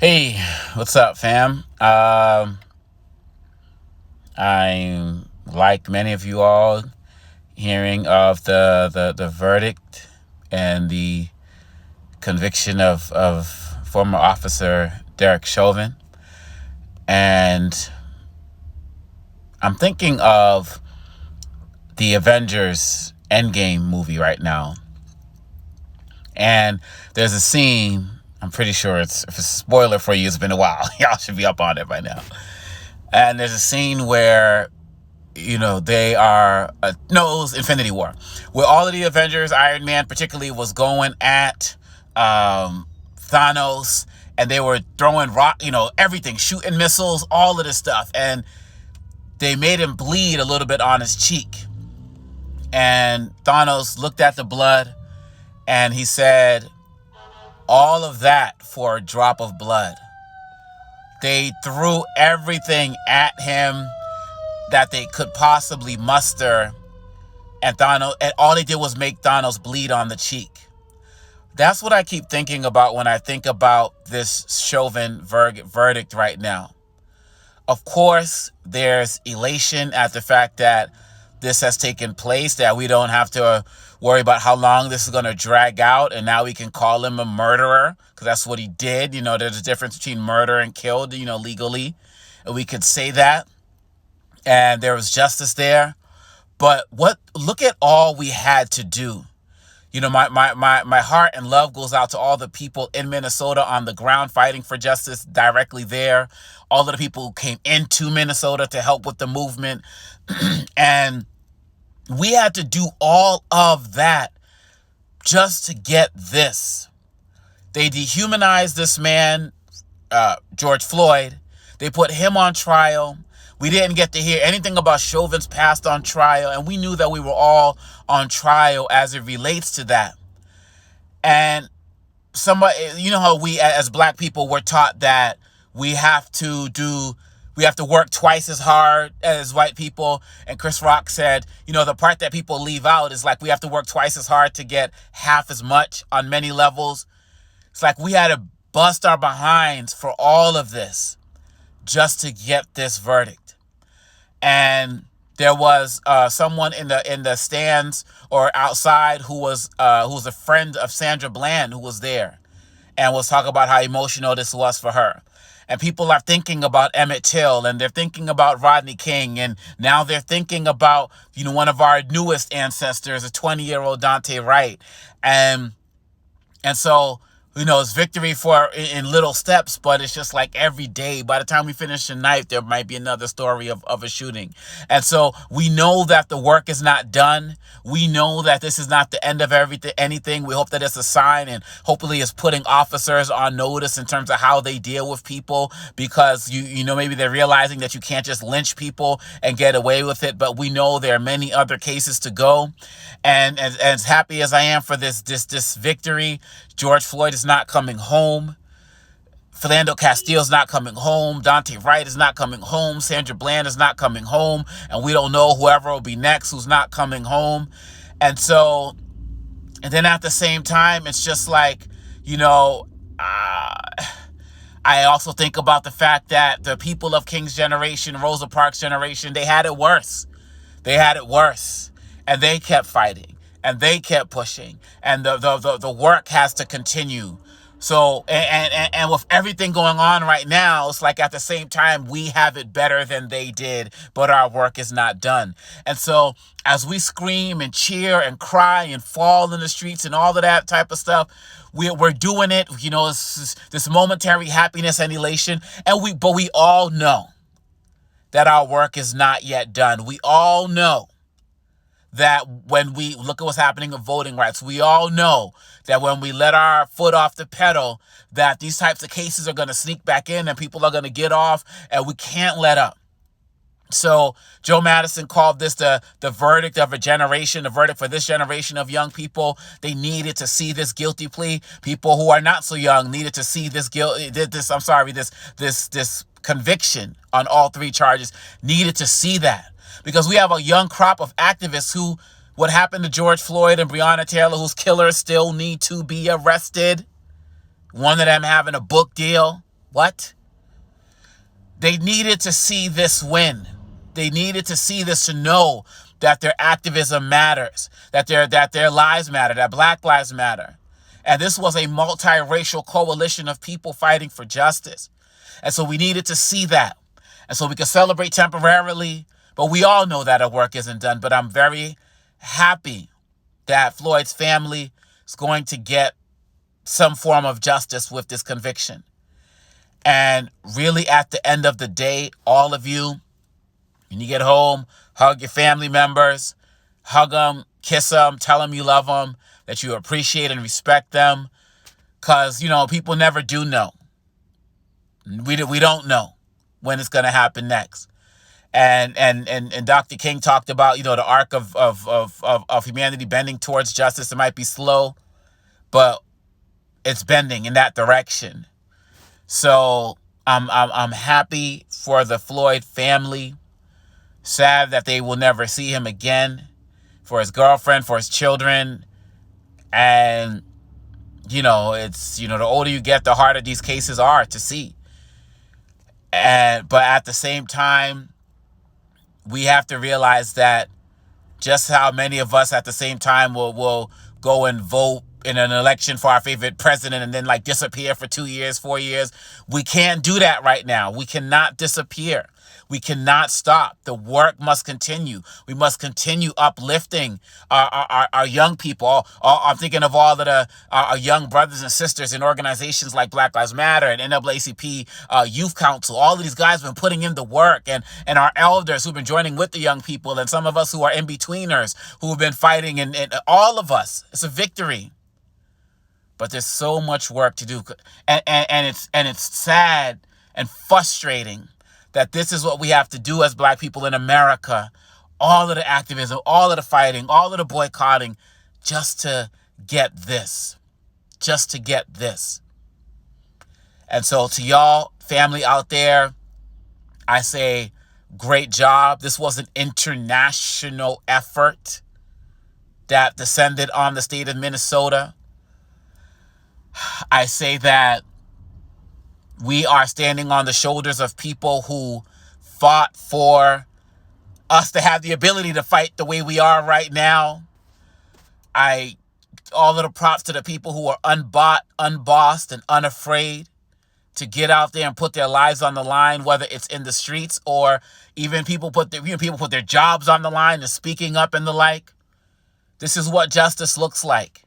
Hey, what's up, fam? I'm like many of you all hearing of the verdict and the conviction of former officer Derek Chauvin. And I'm thinking of the Avengers Endgame movie right now. And there's a scene, I'm pretty sure if it's a spoiler for you, it's been a while. Y'all should be up on it by now. And there's a scene where they are no, it was Infinity War, where all of the Avengers, Iron Man particularly, was going at Thanos, and they were throwing rock, everything, shooting missiles, all of this stuff, and they made him bleed a little bit on his cheek. And Thanos looked at the blood, and he said, "All of that for a drop of blood." They threw everything at him that they could possibly muster, and all they did was make Thanos bleed on the cheek. That's what I keep thinking about when I think about this Chauvin verdict right now. Of course, there's elation at the fact that this has taken place, that we don't have to worry about how long this is going to drag out, and now we can call him a murderer, because that's what he did. There's a difference between murder and killed, legally, and we could say that, and there was justice there. But look at all we had to do. My heart and love goes out to all the people in Minnesota on the ground fighting for justice directly there. All of the people who came into Minnesota to help with the movement. And we had to do all of that just to get this. They dehumanized this man, George Floyd. They put him on trial. We didn't get to hear anything about Chauvin's past on trial, and we knew that we were all on trial as it relates to that. And how we as black people were taught that we have to work twice as hard as white people. And Chris Rock said, the part that people leave out is like we have to work twice as hard to get half as much on many levels. It's like we had to bust our behinds for all of this just to get this verdict. And there was someone in the stands or outside who was a friend of Sandra Bland, who was there and was talking about how emotional this was for her. And people are thinking about Emmett Till, and they're thinking about Rodney King, and now they're thinking about one of our newest ancestors, a 20-year-old Dante Wright, and so. It's victory in little steps, but it's just like every day. By the time we finish tonight, there might be another story of a shooting. And so we know that the work is not done. We know that this is not the end of anything. We hope that it's a sign, and hopefully it's putting officers on notice in terms of how they deal with people, because maybe they're realizing that you can't just lynch people and get away with it. But we know there are many other cases to go. And as happy as I am for this victory, George Floyd is not coming home. Philando Castile's not coming home. Dante Wright is not coming home. Sandra Bland is not coming home. And we don't know whoever will be next who's not coming home. And then at the same time, it's just like, I also think about the fact that the people of King's generation, Rosa Parks' generation, they had it worse. They had it worse. And they kept fighting, and they kept pushing, and the work has to continue. So, and with everything going on right now, it's like at the same time, we have it better than they did, but our work is not done. And so as we scream and cheer and cry and fall in the streets and all of that type of stuff, we're doing it, it's this momentary happiness and elation. But we all know that our work is not yet done. We all know that when we look at what's happening with voting rights, we all know that when we let our foot off the pedal, that these types of cases are going to sneak back in and people are going to get off, and we can't let up. So Joe Madison called this the verdict of a generation, the verdict for this generation of young people. They needed to see this guilty plea. People who are not so young needed to see this conviction on all three charges, needed to see that. Because we have a young crop of activists who, what happened to George Floyd and Breonna Taylor, whose killers still need to be arrested. One of them having a book deal. What? They needed to see this win. They needed to see this to know that their activism matters, that their lives matter, that Black lives matter. And this was a multiracial coalition of people fighting for justice. And so we needed to see that. And so we could celebrate temporarily, but we all know that our work isn't done. But I'm very happy that Floyd's family is going to get some form of justice with this conviction. And really, at the end of the day, all of you, when you get home, hug your family members, hug them, kiss them, tell them you love them, that you appreciate and respect them. Because, people never do know. We don't know when it's going to happen next. And Dr. King talked about, the arc of humanity bending towards justice. It might be slow, but it's bending in that direction. So I'm happy for the Floyd family. Sad that they will never see him again. For his girlfriend, for his children. And, it's, the older you get, the harder these cases are to see. But at the same time, we have to realize that just how many of us at the same time will go and vote in an election for our favorite president and then disappear for 2 years, 4 years. We can't do that right now. We cannot disappear. We cannot stop. The work must continue. We must continue uplifting our young people. I'm thinking of all of our young brothers and sisters in organizations like Black Lives Matter and NAACP Youth Council. All of these guys have been putting in the work, and our elders who've been joining with the young people, and some of us who are in-betweeners who have been fighting, and all of us. It's a victory. But there's so much work to do, and it's sad and frustrating that this is what we have to do as Black people in America. All of the activism, all of the fighting, all of the boycotting, just to get this. Just to get this. And so to y'all, family out there, I say, great job. This was an international effort that descended on the state of Minnesota. I say that we are standing on the shoulders of people who fought for us to have the ability to fight the way we are right now. All of the props to the people who are unbossed, and unafraid to get out there and put their lives on the line, whether it's in the streets or even people put their jobs on the line and speaking up and the like. This is what justice looks like.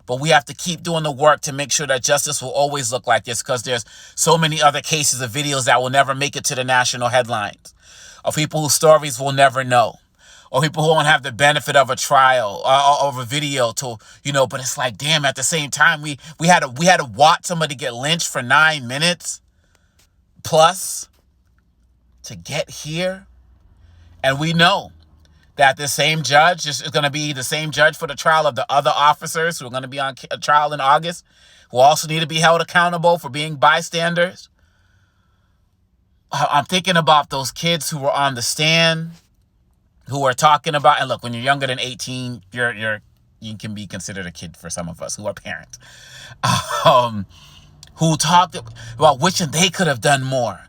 But we have to keep doing the work to make sure that justice will always look like this, because there's so many other cases of videos that will never make it to the national headlines, of people whose stories we'll never know, or people who won't have the benefit of a trial or of a video to, but it's like, damn, at the same time, we had to watch somebody get lynched for 9 minutes plus to get here. And we know that the same judge is going to be the same judge for the trial of the other officers who are going to be on trial in August, who also need to be held accountable for being bystanders. I'm thinking about those kids who were on the stand, who are talking about, and look, when you're younger than 18, you can be considered a kid for some of us who are parents, who talked about wishing they could have done more.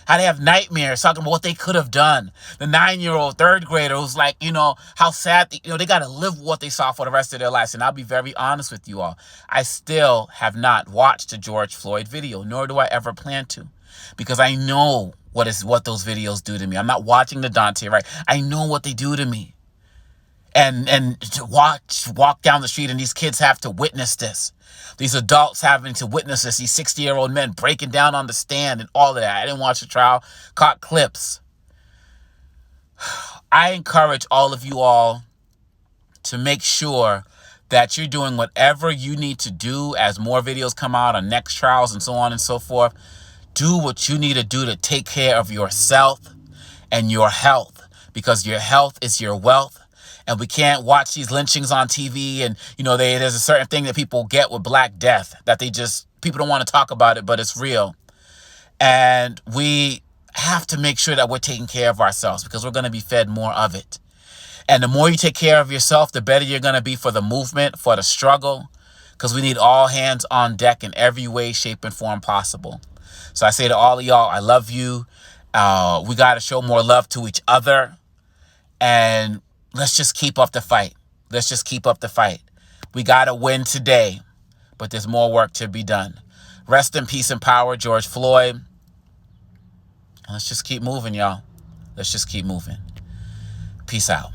How they have nightmares talking about what they could have done. The 9-year-old third grader who's like, how sad, they got to live with what they saw for the rest of their lives. And I'll be very honest with you all. I still have not watched the George Floyd video, nor do I ever plan to, because I know what those videos do to me. I'm not watching the Dante, right? I know what they do to me. And to walk down the street and these kids have to witness this. These adults having to witness this, these 60-year-old men breaking down on the stand and all of that. I didn't watch the trial, caught clips. I encourage all of you all to make sure that you're doing whatever you need to do as more videos come out on next trials and so on and so forth. Do what you need to do to take care of yourself and your health, because your health is your wealth. And we can't watch these lynchings on TV. And, there's a certain thing that people get with Black Death that people don't want to talk about it, but it's real. And we have to make sure that we're taking care of ourselves, because we're going to be fed more of it. And the more you take care of yourself, the better you're going to be for the movement, for the struggle, because we need all hands on deck in every way, shape, and form possible. So I say to all of y'all, I love you. We got to show more love to each other. And let's just keep up the fight. Let's just keep up the fight. We got to win today, but there's more work to be done. Rest in peace and power, George Floyd. Let's just keep moving, y'all. Let's just keep moving. Peace out.